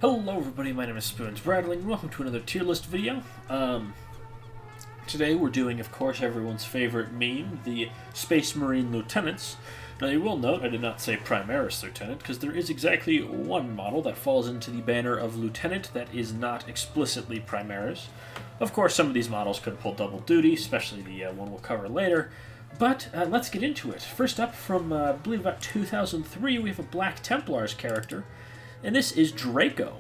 Hello everybody, my name is Spoons Bradling. Welcome to another tier list video. Today we're doing, of course, everyone's favorite meme, the Space Marine Lieutenants. Now you will note I did not say primaris Lieutenant, because there is exactly one model that falls into the banner of Lieutenant that is not explicitly primaris. Of course, some of these models could pull double duty, especially the one we'll cover later. But let's get into it. First up, from I believe about 2003, we have a Black Templars character. And this is Draco.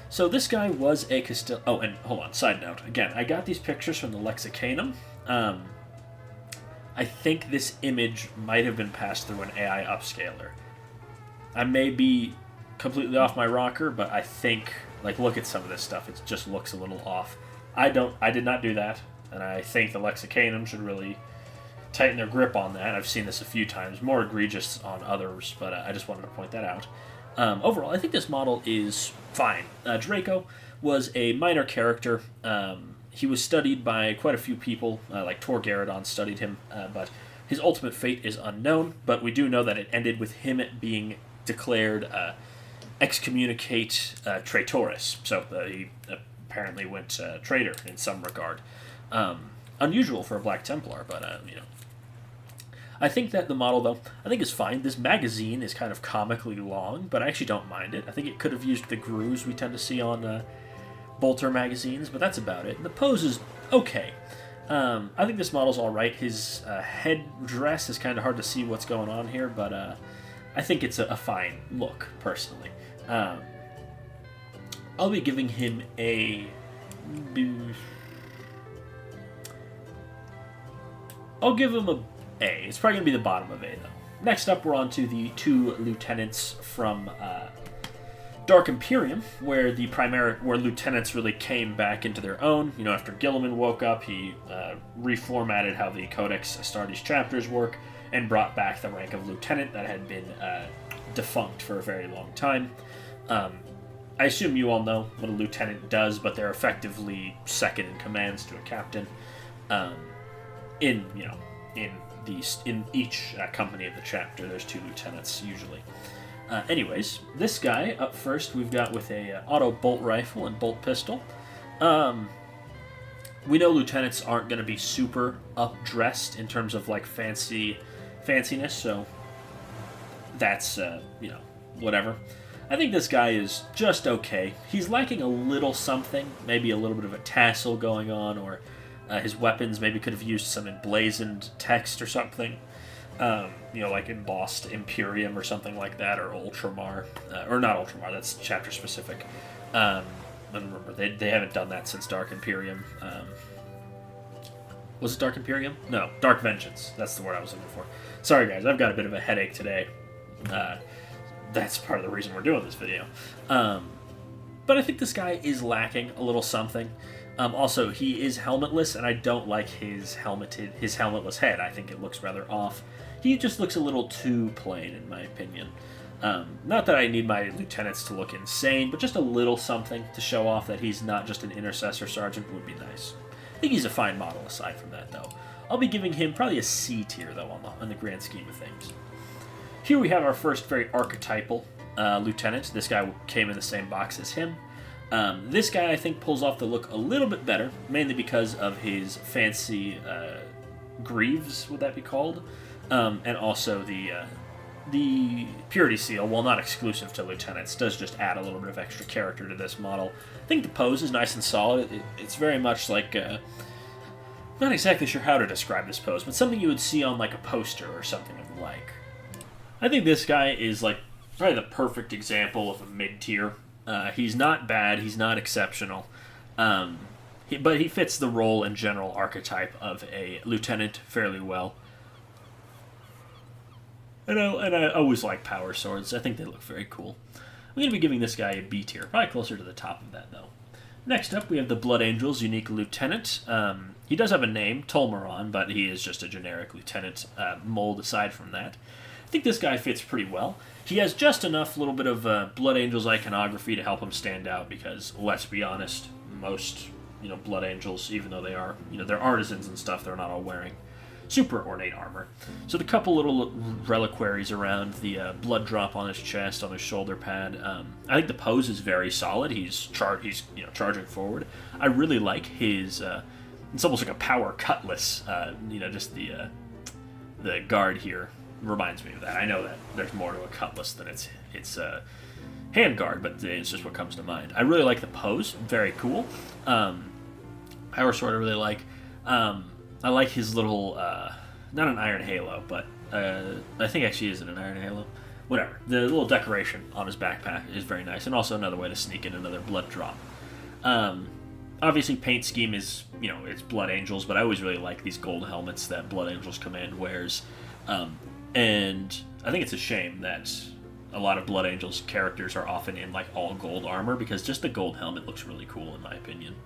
So this guy was a castellan. Oh, and hold on, side note. Again, I got these pictures from the Lexicanum. I think this image might have been passed through an AI upscaler. I may be completely off my rocker, but I think, like, look at some of this stuff. It just looks a little off. I did not do that, and I think the Lexicanum should really tighten their grip on that. I've seen this a few times, more egregious on others, but I just wanted to point that out. Overall, I think this model is fine. Draco was a minor character. He was studied by quite a few people, like Tor Garadon studied him, but his ultimate fate is unknown. But we do know that it ended with him being declared excommunicate traitoris. So he apparently went traitor in some regard. Unusual for a Black Templar, but I think that the model, though, I think is fine. This magazine is kind of comically long, but I actually don't mind it. I think it could have used the grooves we tend to see on bolter magazines, but that's about it. The pose is okay. I think this model's alright. His head dress is kind of hard to see what's going on here, but I think it's a fine look, personally. I'll be giving him a... I'll give him a A. It's probably going to be the bottom of A, though. Next up, we're on to the two lieutenants from Dark Imperium, where where lieutenants really came back into their own. You know, after Guilliman woke up, he reformatted how the Codex Astartes chapters work and brought back the rank of lieutenant that had been defunct for a very long time. I assume you all know what a lieutenant does, but they're effectively second in commands to a captain. In each company of the chapter, there's two lieutenants usually. Anyways, this guy up first we've got with a auto bolt rifle and bolt pistol. We know lieutenants aren't going to be super up-dressed in terms of like fanciness, so that's whatever. I think this guy is just okay. He's lacking a little something, maybe a little bit of a tassel going on, or his weapons maybe could have used some emblazoned text or something. Like embossed Imperium or something like that, or Ultramar. Or not Ultramar, that's chapter specific. And remember, they haven't done that since Dark Imperium. Was it Dark Imperium? No, Dark Vengeance. That's the word I was looking for. Sorry guys, I've got a bit of a headache today. That's part of the reason we're doing this video. But I think this guy is lacking a little something. Also, he is helmetless, and I don't like his helmetless head. I think it looks rather off. He just looks a little too plain, in my opinion. Not that I need my lieutenants to look insane, but just a little something to show off that he's not just an intercessor sergeant would be nice. I think he's a fine model aside from that, though. I'll be giving him probably a C tier, though, on the grand scheme of things. Here we have our first very archetypal lieutenant. This guy came in the same box as him. This guy, I think, pulls off the look a little bit better, mainly because of his fancy greaves, would that be called? And also the purity seal, while not exclusive to lieutenants, does just add a little bit of extra character to this model. I think the pose is nice and solid. It's very much like... not exactly sure how to describe this pose, but something you would see on like a poster or something of the like. I think this guy is like probably the perfect example of a mid-tier. He's not bad, he's not exceptional, but he fits the role and general archetype of a lieutenant fairly well. And I always like power swords. I think they look very cool. I'm going to be giving this guy a B tier, probably closer to the top of that, though. Next up, we have the Blood Angels Unique Lieutenant. He does have a name, Tolmaron, but he is just a generic lieutenant mold aside from that. I think this guy fits pretty well. He has just enough little bit of Blood Angels iconography to help him stand out because, let's be honest, most Blood Angels, even though they are they're artisans and stuff, they're not all wearing super ornate armor. So the couple little reliquaries around, the blood drop on his chest, on his shoulder pad. I think the pose is very solid. He's charging forward. I really like his. It's almost like a power cutlass. Just the guard here reminds me of that. I know that there's more to a cutlass than its hand guard, but it's just what comes to mind. I really like the pose. Very cool. Power sword I really like. I like his little, not an iron halo, but I think actually is it an iron halo? Whatever. The little decoration on his backpack is very nice, and also another way to sneak in another blood drop. Obviously, paint scheme is, it's Blood Angels, but I always really like these gold helmets that Blood Angels Command wears. And I think it's a shame that a lot of Blood Angels characters are often in, all gold armor, because just the gold helmet looks really cool, in my opinion.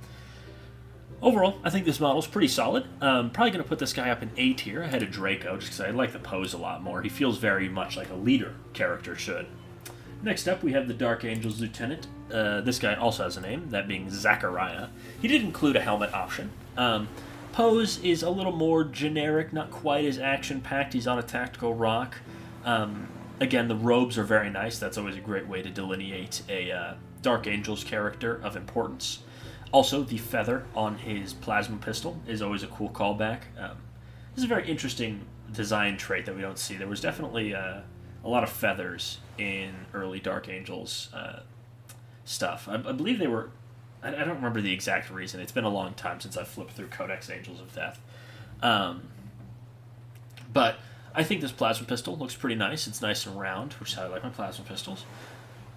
Overall, I think this model is pretty solid. Probably going to put this guy up in A tier ahead of Draco, just because I like the pose a lot more. He feels very much like a leader character should. Next up, we have the Dark Angels Lieutenant. This guy also has a name, that being Zachariah. He did include a helmet option. Pose is a little more generic, not quite as action-packed. He's on a tactical rock. Again, the robes are very nice. That's always a great way to delineate a Dark Angels character of importance. Also, the feather on his plasma pistol is always a cool callback. This is a very interesting design trait that we don't see. There was definitely a lot of feathers in early Dark Angels stuff. I believe they were... I don't remember the exact reason. It's been a long time since I've flipped through Codex Angels of Death. But I think this plasma pistol looks pretty nice. It's nice and round, which is how I like my plasma pistols.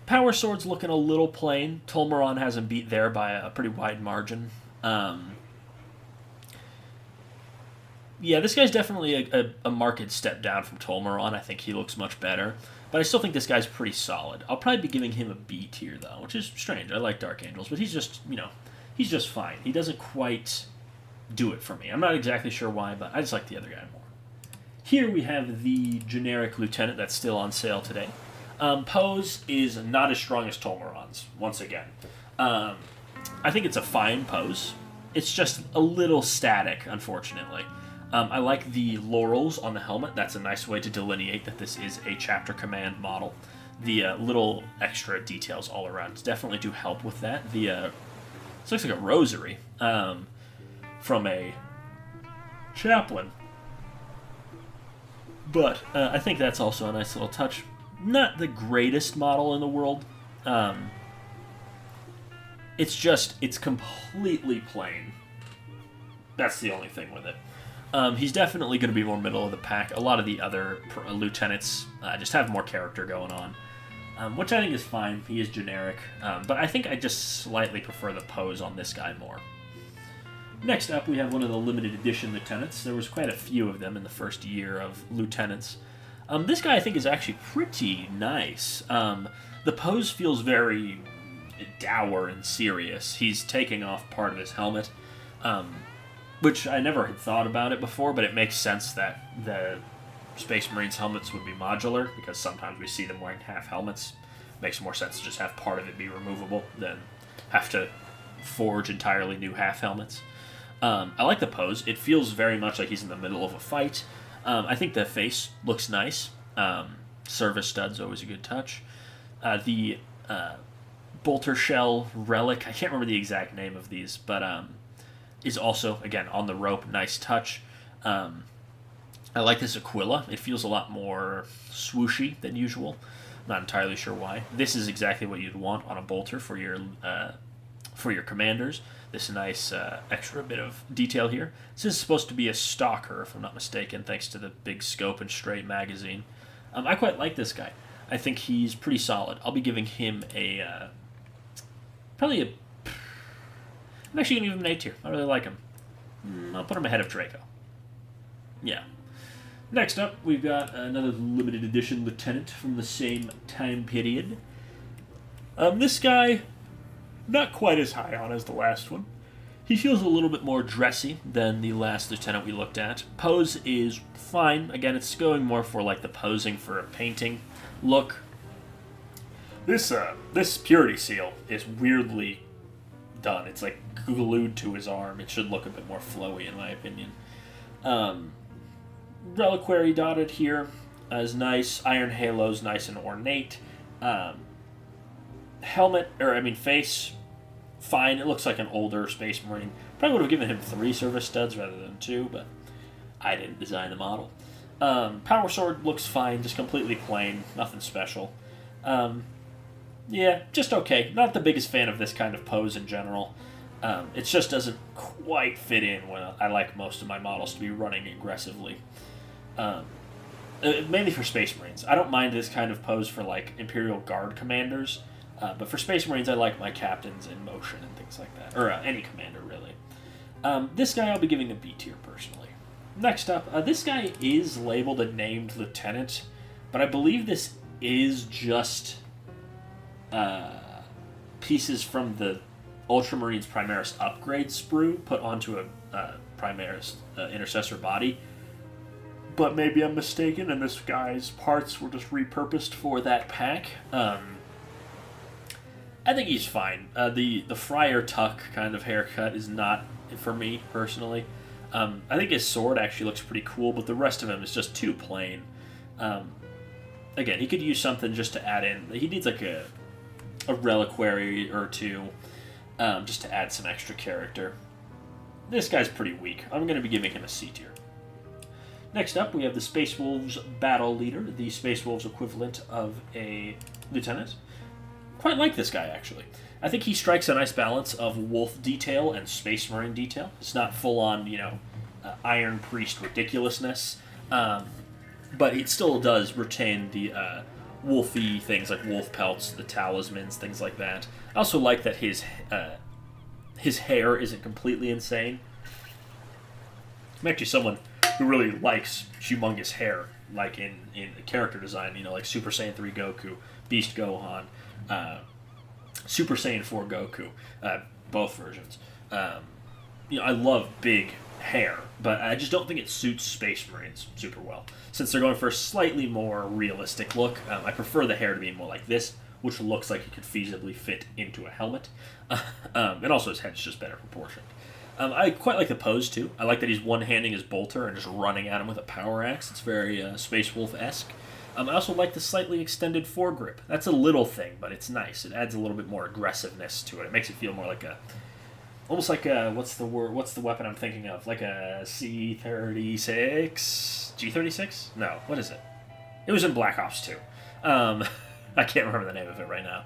Power Sword's looking a little plain. Tolmaron has him beat there by a pretty wide margin. This guy's definitely a marked step down from Tolmaron. I think he looks much better. But I still think this guy's pretty solid. I'll probably be giving him a B tier, though, which is strange. I like Dark Angels, but he's just, he's just fine. He doesn't quite do it for me. I'm not exactly sure why, but I just like the other guy more. Here we have the generic Lieutenant that's still on sale today. Pose is not as strong as Tolmaron's, once again. I think it's a fine pose. It's just a little static, unfortunately. I like the laurels on the helmet. That's a nice way to delineate that this is a chapter command model. The little extra details all around definitely do help with that. This looks like a rosary from a chaplain. But I think that's also a nice little touch. Not the greatest model in the world. It's completely plain. That's the only thing with it. He's definitely going to be more middle of the pack. A lot of the other lieutenants just have more character going on, which I think is fine. He is generic, but I think I just slightly prefer the pose on this guy more. Next up, we have one of the limited edition lieutenants. There was quite a few of them in the first year of lieutenants. This guy I think is actually pretty nice. The pose feels very dour and serious. He's taking off part of his helmet. Which I never had thought about it before, but it makes sense that the Space Marines helmets would be modular, because sometimes we see them wearing half helmets. Makes more sense to just have part of it be removable than have to forge entirely new half helmets. I like the pose. It feels very much like he's in the middle of a fight. I think the face looks nice. Service stud's always a good touch. The bolter shell relic, I can't remember the exact name of these, but is also, again, on the rope. Nice touch. I like this Aquila. It feels a lot more swooshy than usual. Not entirely sure why. This is exactly what you'd want on a bolter for your commanders. This nice extra bit of detail here. This is supposed to be a stalker, if I'm not mistaken, thanks to the big scope and straight magazine. I quite like this guy. I think he's pretty solid. I'll be giving him I'm actually going to give him an A tier. I really like him. I'll put him ahead of Draco. Yeah. Next up, we've got another limited edition lieutenant from the same time period. This guy, not quite as high on as the last one. He feels a little bit more dressy than the last lieutenant we looked at. Pose is fine. Again, it's going more for like the posing for a painting look. This purity seal is weirdly done. It's like glued to his arm. It should look a bit more flowy, in my opinion. reliquary dotted here is nice. Iron halo's nice and ornate. Helmet, face, fine. It looks like an older Space Marine. Probably would have given him 3 service studs rather than 2, but I didn't design the model. Power sword looks fine, just completely plain, nothing special. Yeah, just okay. Not the biggest fan of this kind of pose in general. It just doesn't quite fit in when I like most of my models to be running aggressively. Mainly for Space Marines. I don't mind this kind of pose for like Imperial Guard commanders, but for Space Marines I like my captains in motion and things like that. Or any commander, really. This guy I'll be giving a B tier, personally. Next up, this guy is labeled a named lieutenant, but I believe this is just pieces from the Ultramarines Primaris upgrade sprue put onto a Primaris intercessor body. But maybe I'm mistaken, and this guy's parts were just repurposed for that pack. I think he's fine. The Friar Tuck kind of haircut is not for me, personally. I think his sword actually looks pretty cool, but the rest of him is just too plain. Again, he could use something just to add in. He needs like a reliquary or two just to add some extra character. This guy's pretty weak. I'm going to be giving him a C tier. Next up, we have the Space Wolves Battle Leader, the Space Wolves equivalent of a lieutenant. Quite like this guy, actually. I think he strikes a nice balance of wolf detail and Space Marine detail. It's not full-on, Iron Priest ridiculousness, but it still does retain the wolfy things like wolf pelts, the talismans, things like that. I also like that his hair isn't completely insane. I'm actually someone who really likes humongous hair, like in character design, like Super Saiyan 3 Goku, Beast Gohan, Super Saiyan 4 Goku, both versions. I love big hair, but I just don't think it suits Space Marines super well. Since they're going for a slightly more realistic look, I prefer the hair to be more like this, which looks like it could feasibly fit into a helmet. And also his head's just better proportioned. I quite like the pose, too. I like that he's one-handing his bolter and just running at him with a power axe. It's very Space Wolf-esque. I also like the slightly extended foregrip. That's a little thing, but it's nice. It adds a little bit more aggressiveness to it. It makes it feel more like almost like what's the weapon I'm thinking of? Like a C-36? G-36? No, what is it? It was in Black Ops 2. I can't remember the name of it right now.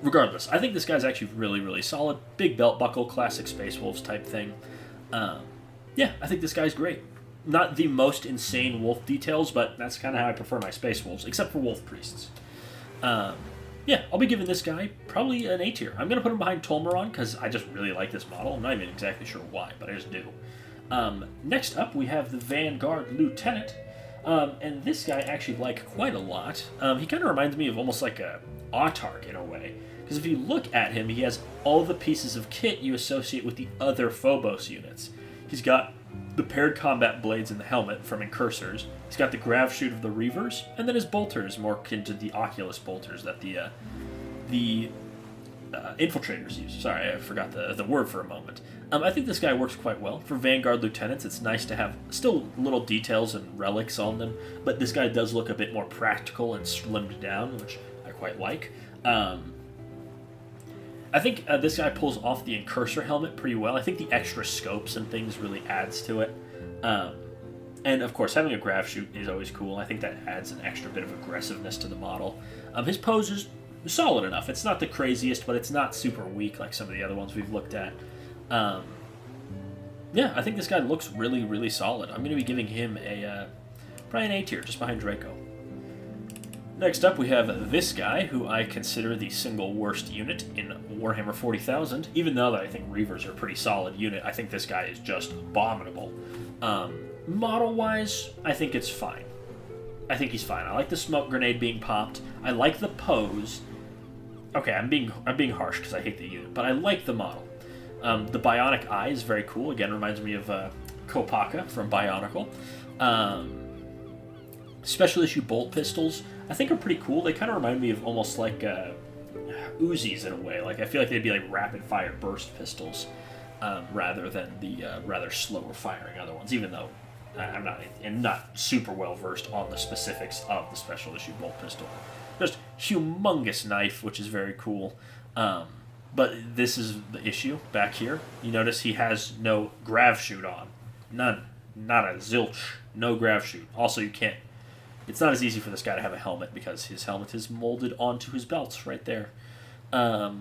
Regardless, I think this guy's actually really, really solid. Big belt buckle, classic Space Wolves type thing. Yeah, I think this guy's great. Not the most insane wolf details, but that's kind of how I prefer my Space Wolves, except for wolf priests. Yeah, I'll be giving this guy probably an A tier. I'm going to put him behind Tolmaron because I just really like this model. I'm not even exactly sure why, but I just do. Next up, we have the Vanguard Lieutenant. And this guy I actually like quite a lot. He kind of reminds me of almost like a Autarch in a way. Because if you look at him, he has all the pieces of kit you associate with the other Phobos units. He's got the paired combat blades in the helmet from Incursors. He's got the grav chute of the Reivers, and then his bolters, more akin to the Oculus bolters that the infiltrators use. Sorry, I forgot the word for a moment. I think this guy works quite well. For Vanguard Lieutenants, it's nice to have still little details and relics on them, but this guy does look a bit more practical and slimmed down, which I quite like. I think this guy pulls off the Incursor helmet pretty well. I think the extra scopes and things really adds to it. And, of course, having a grav chute is always cool. I think that adds an extra bit of aggressiveness to the model. His pose is solid enough. It's not the craziest, but it's not super weak like some of the other ones we've looked at. Yeah, I think this guy looks really, really solid. I'm going to be giving him probably an A tier, just behind Draco. Next up, we have this guy, who I consider the single worst unit in Warhammer 40,000. Even though I think Reivers are a pretty solid unit, I think this guy is just abominable. Model-wise, I think it's fine. I think he's fine. I like the smoke grenade being popped. I like the pose. Okay, I'm being harsh because I hate the unit, but I like the model. The bionic eye is very cool. Again, reminds me of Kopaka from Bionicle. Special issue bolt pistols, I think, are pretty cool. They kind of remind me of almost like Uzis in a way. Like, I feel like they'd be like rapid fire burst pistols. rather than the rather slower firing other ones, even though I'm not super well versed on the specifics of the special issue bolt pistol. Just humongous knife, which is very cool. But this is the issue back here. You notice he has no grav chute on. None. Not a zilch. No grav chute. Also, you can't... It's not as easy for this guy to have a helmet because his helmet is molded onto his belts right there. But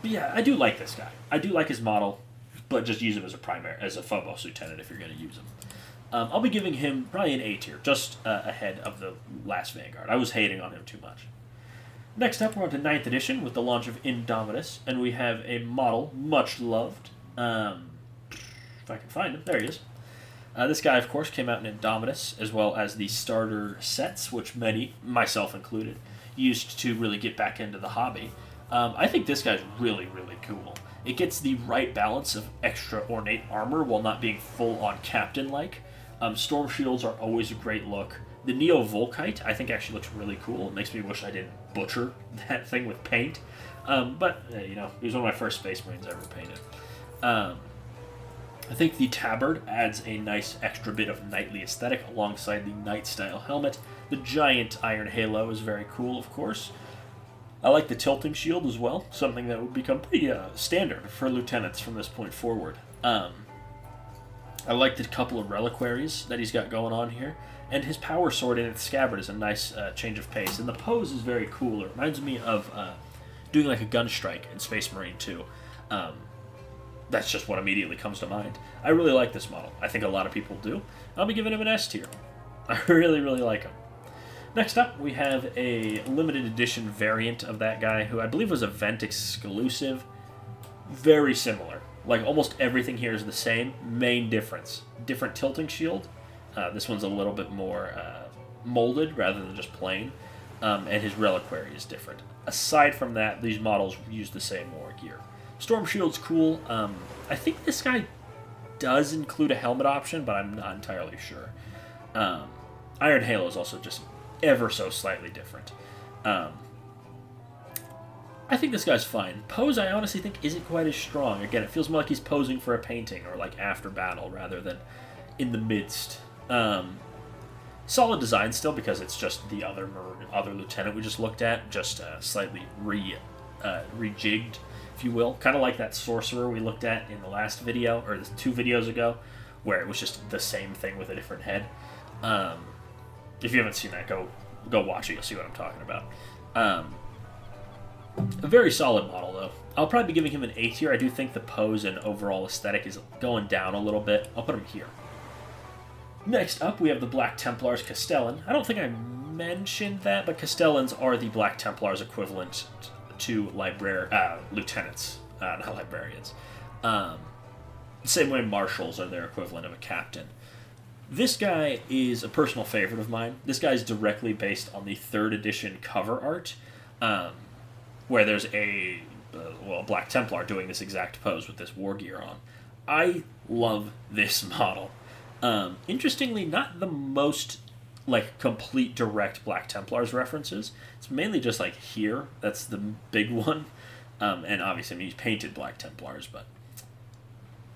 yeah, I do like this guy. I do like his model, but just use him as a Phobos lieutenant if you're going to use him. I'll be giving him probably an A tier, just ahead of the last Vanguard. I was hating on him too much. Next up, we're on to 9th edition with the launch of Indominus, and we have a model much loved. If I can find him, there he is. This guy, of course, came out in Indominus, as well as the starter sets, which many, myself included, used to really get back into the hobby. I think this guy's really, really cool. It gets the right balance of extra ornate armor while not being full-on captain-like. Storm shields are always a great look. The Neo-Volkite, I think, actually looks really cool. It makes me wish I didn't butcher that thing with paint. But, you know, he was one of my first Space Marines I ever painted. I think the tabard adds a nice extra bit of knightly aesthetic alongside the knight-style helmet. The giant iron halo is very cool, of course. I like the tilting shield as well, something that would become pretty standard for lieutenants from this point forward. I like the couple of reliquaries that he's got going on here, and his power sword in its scabbard is a nice change of pace, and the pose is very cool. It reminds me of doing like a gun strike in Space Marine 2. That's just what immediately comes to mind. I really like this model. I think a lot of people do. I'll be giving him an S tier. I really, really like him. Next up, we have a limited edition variant of that guy, who I believe was event exclusive. Very similar. Like, almost everything here is the same. Main difference. Different tilting shield. This one's a little bit more molded rather than just plain. And his reliquary is different. Aside from that, these models use the same war gear. Storm Shield's cool. I think this guy does include a helmet option, but I'm not entirely sure. Iron Halo is also just ever so slightly different. I think this guy's fine. Pose, I honestly think, isn't quite as strong. Again, it feels more like he's posing for a painting or like after battle rather than in the midst. Solid design still, because it's just the other lieutenant we just looked at, just slightly rejigged, if you will. Kind of like that sorcerer we looked at in the last video, or the 2 videos ago, where it was just the same thing with a different head. If you haven't seen that, go watch it. You'll see what I'm talking about. A very solid model, though. I'll probably be giving him an A tier. I do think the pose and overall aesthetic is going down a little bit. I'll put him here. Next up, we have the Black Templars Castellan. I don't think I mentioned that, but Castellans are the Black Templars equivalent to lieutenants, not librarians. Same way marshals are their equivalent of a captain. This guy is a personal favorite of mine. This guy is directly based on the 3rd edition cover art, where there's a Black Templar doing this exact pose with this war gear on. I love this model. Interestingly, not the most complete direct Black Templars references. It's mainly just here. That's the big one. And obviously, he's painted Black Templars, but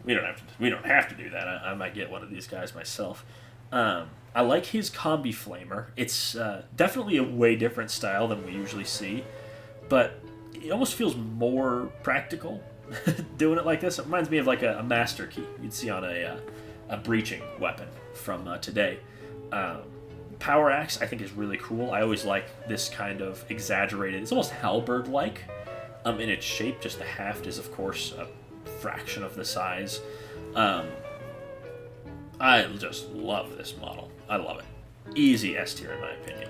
we don't have to do that. I might get one of these guys myself. I like his combi flamer. It's definitely a way different style than we usually see, but it almost feels more practical doing it like this. It reminds me of a master key you'd see on a breaching weapon from today. Power axe, I think, is really cool. I always like this kind of exaggerated, it's almost halberd-like in its shape. Just the haft is, of course, a fraction of the size. I just love this model. I love it. Easy S tier, in my opinion.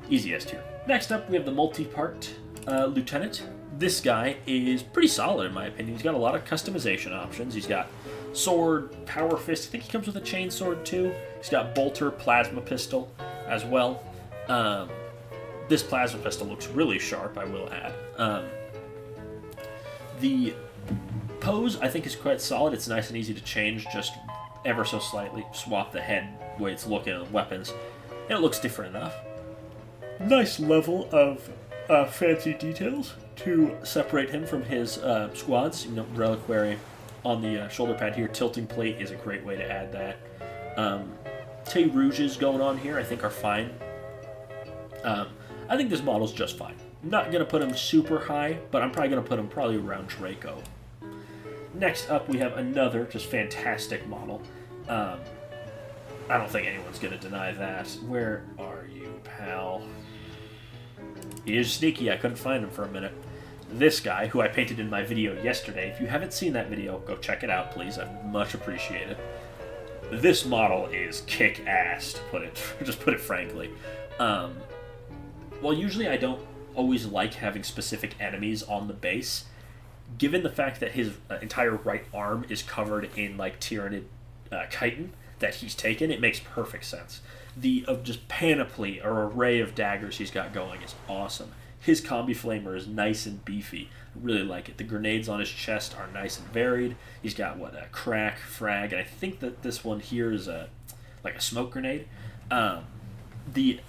Easy S tier. Next up, we have the multi-part lieutenant. This guy is pretty solid, in my opinion. He's got a lot of customization options. He's got sword, power fist. I think he comes with a chain sword too. He's got bolter, plasma pistol as well. This plasma pistol looks really sharp, I will add. The pose, I think, is quite solid. It's nice and easy to change, just ever so slightly. Swap the head, the way it's looking at weapons, and it looks different enough. Nice level of fancy details to separate him from his squads. You know, reliquary on the shoulder pad here. Tilting plate is a great way to add that. Tay Rouges going on here I think are fine. I think this model's just fine. I'm not going to put him super high, but I'm probably going to put him around Draco. Next up, we have another just fantastic model. I don't think anyone's going to deny that. Where are you, pal? He is sneaky. I couldn't find him for a minute. This guy, who I painted in my video yesterday. If you haven't seen that video, go check it out, please. I'd much appreciate it. This model is kick-ass, to put it frankly. While usually I don't always like having specific enemies on the base, given the fact that his entire right arm is covered in like Tyranic chitin that he's taken, it makes perfect sense. The just panoply or array of daggers he's got going is awesome. His combi flamer is nice and beefy. I really like it. The grenades on his chest are nice and varied. He's got a crack, frag, and I think that this one here is like a smoke grenade. The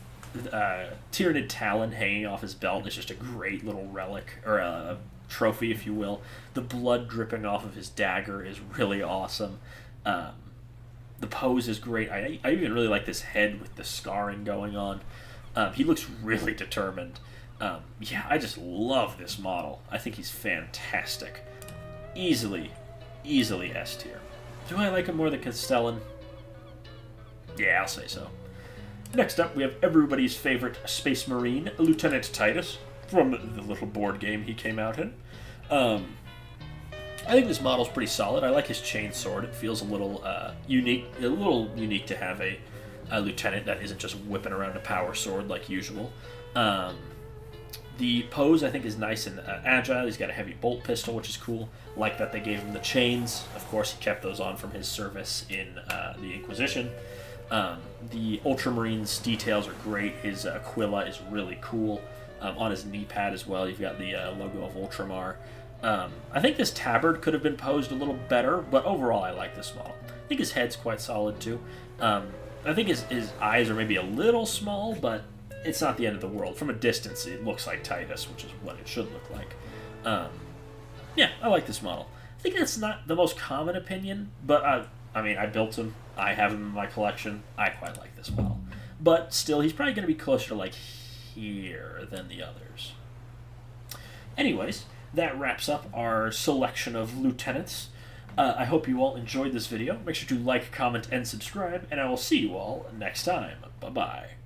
Tyranic talon hanging off his belt is just a great little relic, or a trophy, if you will. The blood dripping off of his dagger is really awesome. The pose is great. I even really like this head with the scarring going on. He looks really determined. Yeah, I just love this model. I think he's fantastic. Easily S tier. Do I like him more than Castellan? Yeah, I'll say so. Next up, we have everybody's favorite Space Marine, Lieutenant Titus, from the little board game he came out in. I think this model's pretty solid. I like his chain sword. It feels a little unique to have a lieutenant that isn't just whipping around a power sword like usual. The pose, I think, is nice and agile. He's got a heavy bolt pistol, which is cool. Like that they gave him the chains. Of course, he kept those on from his service in the Inquisition. The ultramarines details are great. His Aquila is really cool. On his knee pad as well, you've got the logo of Ultramar. I think this tabard could have been posed a little better, but overall I like this model. I think his head's quite solid too. I think his eyes are maybe a little small, but it's not the end of the world. From a distance, it looks like Titus, which is what it should look like. Yeah, I like this model. I think that's not the most common opinion, but I mean, I built him. I have him in my collection. I quite like this model. But still, he's probably going to be closer to like here than the others. Anyways, that wraps up our selection of lieutenants. I hope you all enjoyed this video. Make sure to like, comment, and subscribe, and I will see you all next time. Bye-bye.